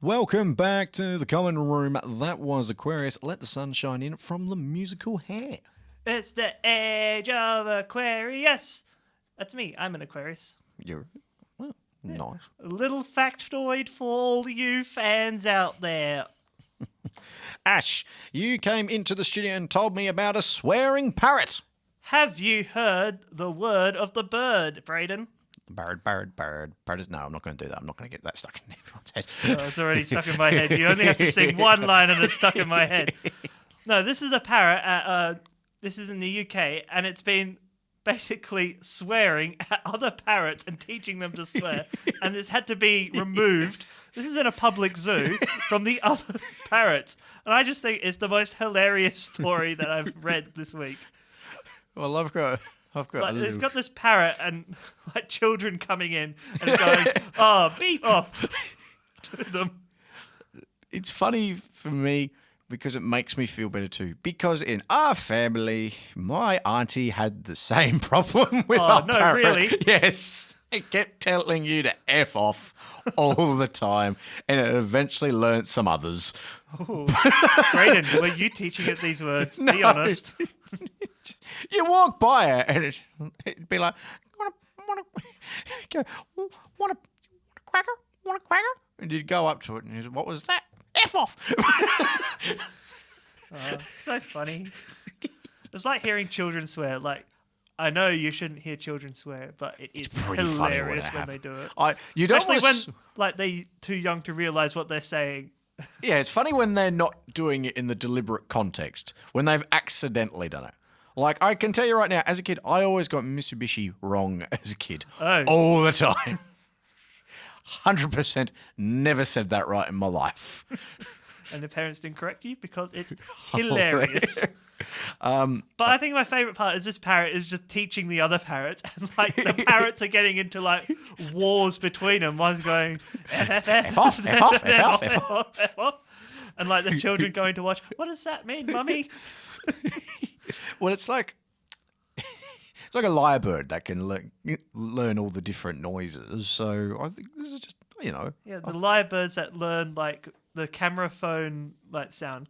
Welcome back to the common room. That was Aquarius. Let the sun shine in from the musical Hair. It's the age of Aquarius. That's me. I'm an Aquarius. You're nice. A little factoid for all you fans out there. Ash, you came into the studio and told me about a swearing parrot. Have you heard the word of the bird, Brayden? Bird. No, I'm not going to do that. I'm not going to get that stuck in everyone's head. Oh, it's already stuck in my head. You only have to sing one line and it's stuck in my head. No, this is a parrot. This is in the UK, and it's been basically swearing at other parrots and teaching them to swear. And it's had to be removed. This is in a public zoo from the other parrots. And I just think it's the most hilarious story that I've read this week. Well, I've got It's got this parrot and like children coming in and going, "Oh, beep off," to them. It's funny for me because it makes me feel better too. Because in our family, my auntie had the same problem with our parrot. Really? Yes. It kept telling you to F off all the time, and it eventually learnt some others. Ooh. Brayden, were you teaching it these words? No. Be honest. You walk by it, and it'd be like, want a cracker? Want a cracker? And you'd go up to it, and you'd say, what was that? F off! So funny. It's like hearing children swear. Like, I know you shouldn't hear children swear, but it's hilarious when they do it. You don't Especially when like they're too young to realise what they're saying. Yeah, it's funny when they're not doing it in the deliberate context, when they've accidentally done it. Like, I can tell you right now, as a kid, I always got Mitsubishi wrong as a kid. Oh. All the time. 100% never said that right in my life. And the parents didn't correct you because it's hilarious. But I think my favourite part is this parrot is just teaching the other parrots, and like the parrots are getting into like wars between them. One's going F off, and like the children going to watch. What does that mean, Mummy? Well, it's like a lyrebird that can learn all the different noises. So I think this is just, Yeah, the lyrebirds that learn like the camera phone like sound.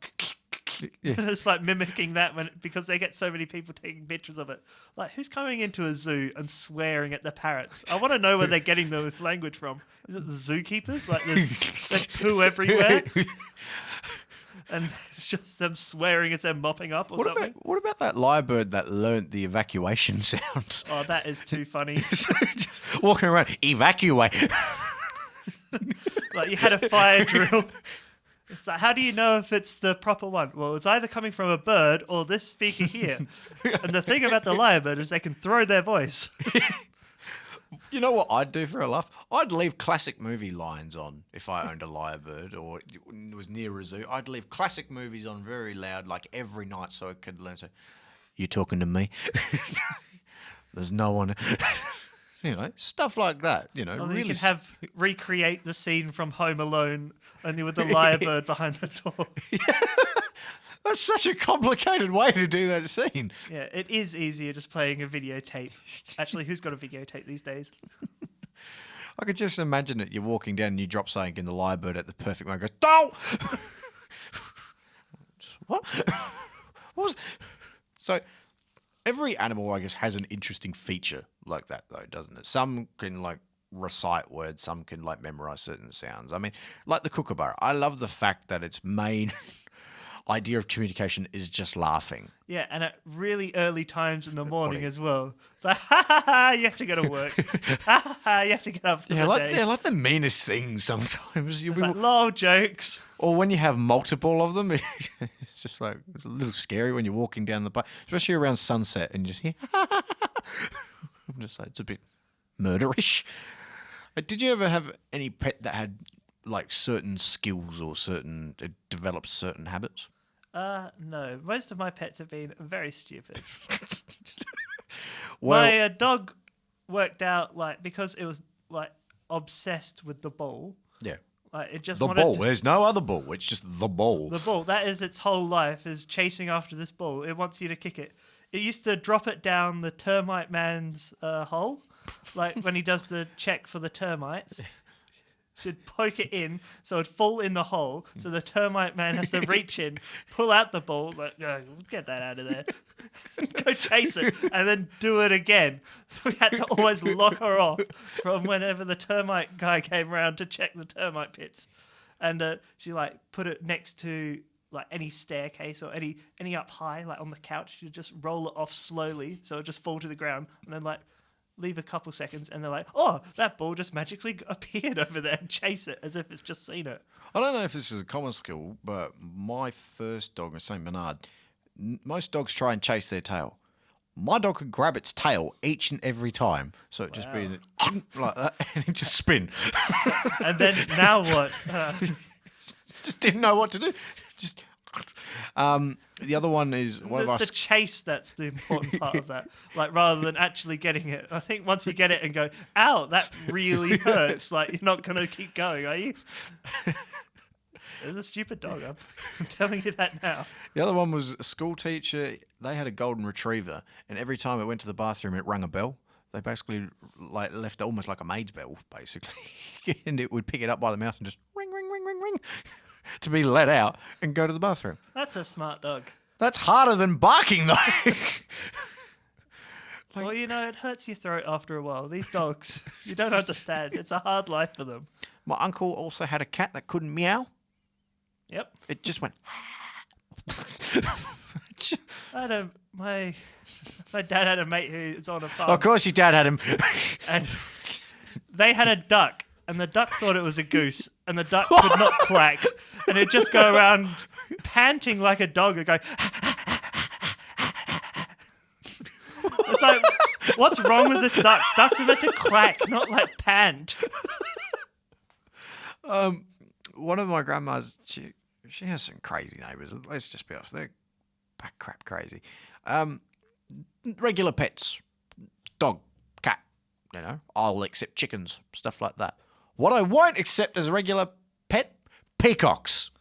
Yeah. And it's like mimicking that because they get so many people taking pictures of it. Like, who's coming into a zoo and swearing at the parrots? I want to know where they're getting the language from. Is it the zookeepers? Like, there's poo everywhere, and it's just them swearing as they're mopping up or something. What about that lyrebird that learnt the evacuation sound? Oh, that is too funny. So just walking around, evacuate. Like, you had a fire drill. It's like, how do you know if it's the proper one? Well, it's either coming from a bird or this speaker here. And the thing about the lyrebird is they can throw their voice. You know what I'd do for a laugh? I'd leave classic movie lines on if I owned a lyrebird or was near a zoo. I'd leave classic movies on very loud, like every night, so it could learn. So, you talking to me? There's no one. Stuff like that. Well, really. You can recreate the scene from Home Alone, only with the lyrebird behind the door. That's such a complicated way to do that scene. Yeah, it is easier just playing a videotape. Actually, who's got a videotape these days? I could just imagine it. You're walking down and you drop something and the lyrebird at the perfect moment goes, "Don't!" What? What was? So every animal, I guess, has an interesting feature like that, though, doesn't it? Some can like recite words, some can like memorize certain sounds. I mean, like the kookaburra. I love the fact that its main idea of communication is just laughing. Yeah, and at really early times in the morning as well. It's like, ha ha ha, you have to go to work. Ha ha ha, you have to get up for the day. Yeah, like the meanest things sometimes. It's like lol jokes. Or when you have multiple of them, it's just like, it's a little scary when you're walking down the bike, especially around sunset and you just hear, I'm just like, it's a bit murderish. Did you ever have any pet that had like certain skills or developed certain habits? No. Most of my pets have been very stupid. Well, my dog worked out because it was like obsessed with the ball. Yeah. Like it just the wanted ball. There's no other ball. It's just the ball. The ball. That is its whole life, is chasing after this ball. It wants you to kick it. It used to drop it down the termite man's hole, like when he does the check for the termites. she'd poke it in so it'd fall in the hole. So the termite man has to reach in, pull out the ball, like, no, get that out of there, go chase it, and then do it again. So we had to always lock her off from whenever the termite guy came around to check the termite pits. And she like put it next to like any staircase or any up high, like on the couch. She'd just roll it off slowly so it just fall to the ground, and then like leave a couple seconds, and they're like, oh, that ball just magically appeared over there, and chase it as if it's just seen it. I don't know if this is a common skill, but my first dog was St. Bernard. Most dogs try and chase their tail. My dog could grab its tail each and every time, so it just be like that, and it just spin. And then now what? Just didn't know what to do. Just. The other one is one of our. It's the chase that's the important part of that. Like rather than actually getting it. I think once you get it and go, ow, that really hurts. Like you're not going to keep going, are you? It's a stupid dog. I'm telling you that now. The other one was a school teacher. They had a golden retriever, and every time it went to the bathroom, it rang a bell. They basically like left it almost like a maid's bell, basically, and it would pick it up by the mouth and just ring, ring, ring, ring, ring, to be let out and go to the bathroom. That's a smart dog. That's harder than barking, though. Well, you know, it hurts your throat after a while. These dogs, you don't understand. It's a hard life for them. My uncle also had a cat that couldn't meow. Yep. It just went. My dad had a mate who's on a farm. Of course, your dad had him. And they had a duck, and the duck thought it was a goose, and the duck could not quack, and it'd just go around panting like a dog and go. It's like, what's wrong with this duck? Ducks are meant to quack, not like pant. One of my grandmas, she has some crazy neighbours. Let's just be honest, they're crap crazy. Regular pets, dog, cat. You know, I'll accept chickens, stuff like that. What I won't accept as a regular pet, peacocks.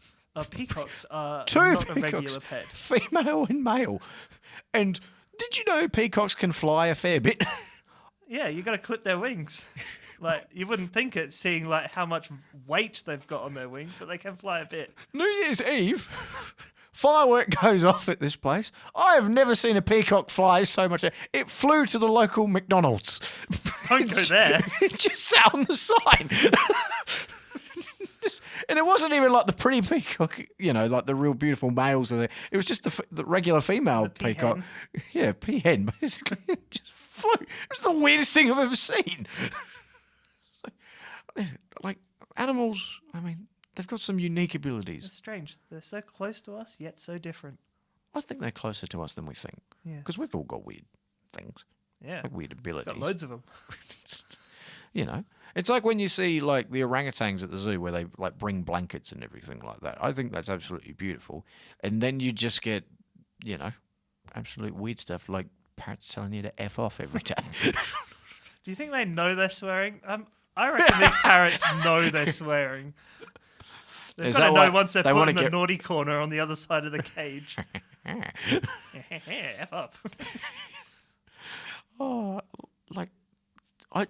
Peacocks are Two not peacocks, a regular pet. Female and male. And did you know peacocks can fly a fair bit? Yeah, you got to clip their wings. Like, you wouldn't think it, seeing like how much weight they've got on their wings, but they can fly a bit. New Year's Eve, firework goes off at this place. I have never seen a peacock fly so much. It flew to the local McDonald's. Don't go there. It just sat on the sign. And it wasn't even like the pretty peacock, you know, like the real beautiful males are there. It was just the regular female peacock. Yeah, peahen, basically. It just flew. It was the weirdest thing I've ever seen. Like, animals, I mean, they've got some unique abilities. It's strange. They're so close to us, yet so different. I think they're closer to us than we think. Yeah. Because we've all got weird things. Yeah. Like weird abilities. Got loads of them. You know, it's like when you see like the orangutans at the zoo where they like bring blankets and everything like that. I think that's absolutely beautiful. And then you just get, you know, absolute weird stuff like parrots telling you to F off every day. Do you think they know they're swearing? I reckon these parrots know they're swearing. They've got to know once they're put in the naughty corner on the other side of the cage. F up. Oh, like,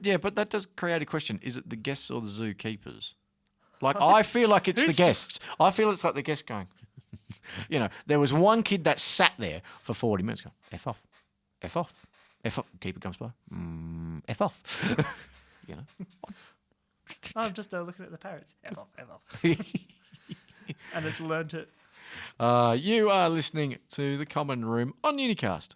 yeah, but that does create a question. Is it the guests or the zookeepers? Like, I feel like it's the guests. I feel it's like the guests going, you know, there was one kid that sat there for 40 minutes going, F off, F off, F off. Keeper comes by, F off. You know, I'm just looking at the parrots. F off, F off. And it's learnt it. You are listening to The Common Room on Unicast.